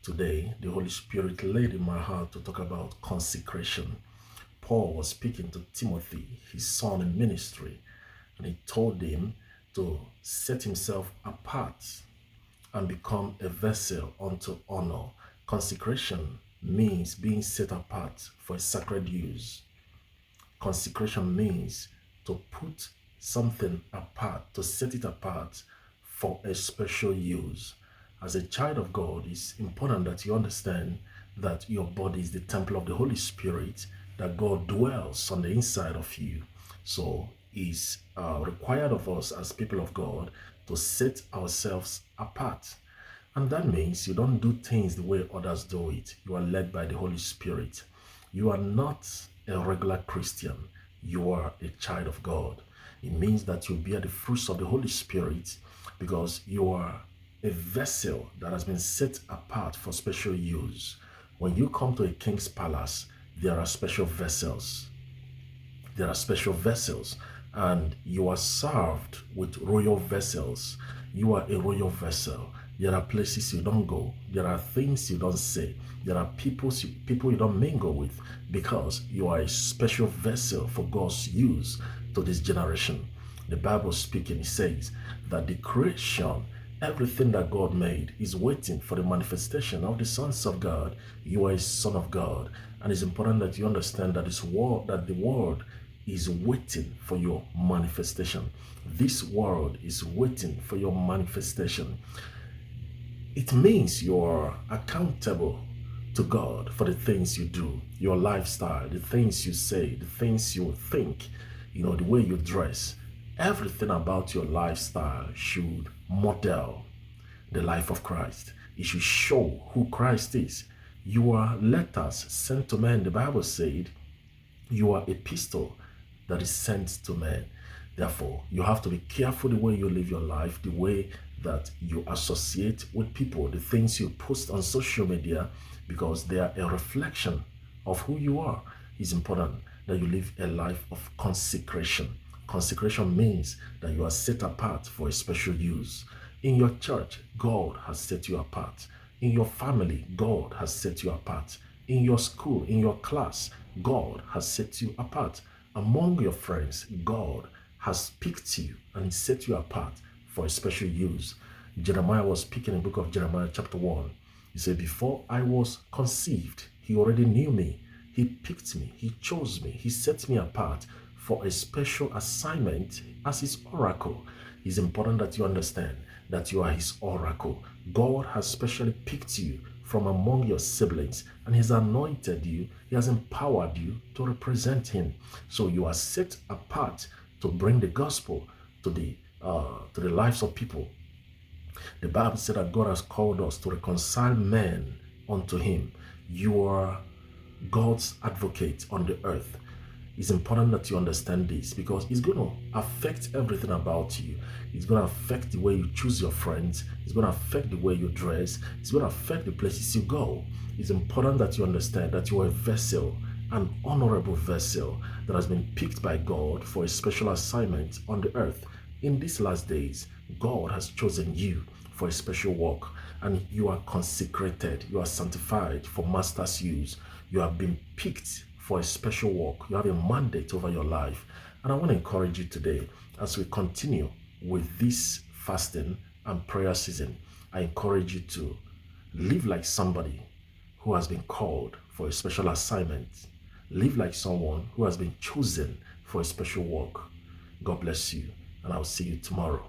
Today, the Holy Spirit laid in my heart to talk about consecration. Paul was speaking to Timothy, his son in ministry, and he told him to set himself apart and become a vessel unto honor. Consecration means being set apart for a sacred use. Consecration means to put something apart, to set it apart for a special use. As a child of God, it's important that you understand that your body is the temple of the Holy Spirit, that God dwells on the inside of you. So it's required of us as people of God to set ourselves apart. And that means you don't do things the way others do it. You are led by the Holy Spirit. You are not a regular Christian. You are a child of God. It means that you bear the fruits of the Holy Spirit because you are a vessel that has been set apart for special use. When you come to a king's palace, there are special vessels. There are special vessels, and you are served with royal vessels. You are a royal vessel. There are places you don't go. There are things you don't say. There are people you don't mingle with because you are a special vessel for God's use to this generation. The Bible speaking, it says that the creation, everything that God made, is waiting for the manifestation of the sons of God. You are a son of God, and it's important that you understand that the world is waiting for your manifestation. This world is waiting for your manifestation. It means you're accountable to God for the things you do, your lifestyle, the things you say, the things you think, the way you dress. Everything about your lifestyle should model the life of Christ. It should show who Christ is. You are letters sent to men. The Bible said you are a epistle that is sent to men. Therefore, you have to be careful the way you live your life, the way that you associate with people, the things you post on social media, because they are a reflection of who you are. It's important that you live a life of consecration. Consecration means that you are set apart for a special use. In your church, God has set you apart. In your family, God has set you apart. In your school, in your class, God has set you apart. Among your friends, God has picked you and set you apart for a special use. Jeremiah was speaking in the book of Jeremiah chapter 1. He said, before I was conceived, he already knew me. He picked me. He chose me. He set me apart for a special assignment as his oracle. It's important that you understand that you are his oracle. God has specially picked you from among your siblings, and he's anointed you. He has empowered you to represent him. So you are set apart to bring the gospel to the lives of people. The Bible said that God has called us to reconcile men unto him. You are God's advocate on the earth. It's important that you understand this because it's going to affect everything about you. It's going to affect the way you choose your friends. It's going to affect the way you dress. It's going to affect the places you go. It's important that you understand that you are a vessel, an honorable vessel that has been picked by God for a special assignment on the earth. In these last days, God has chosen you for a special work, and you are consecrated. You are sanctified for master's use. You have been picked for a special work. You have a mandate over your life. And I want to encourage you today as we continue with this fasting and prayer season. I encourage you to live like somebody who has been called for a special assignment. Live like someone who has been chosen for a special work. God bless you, and I'll see you tomorrow.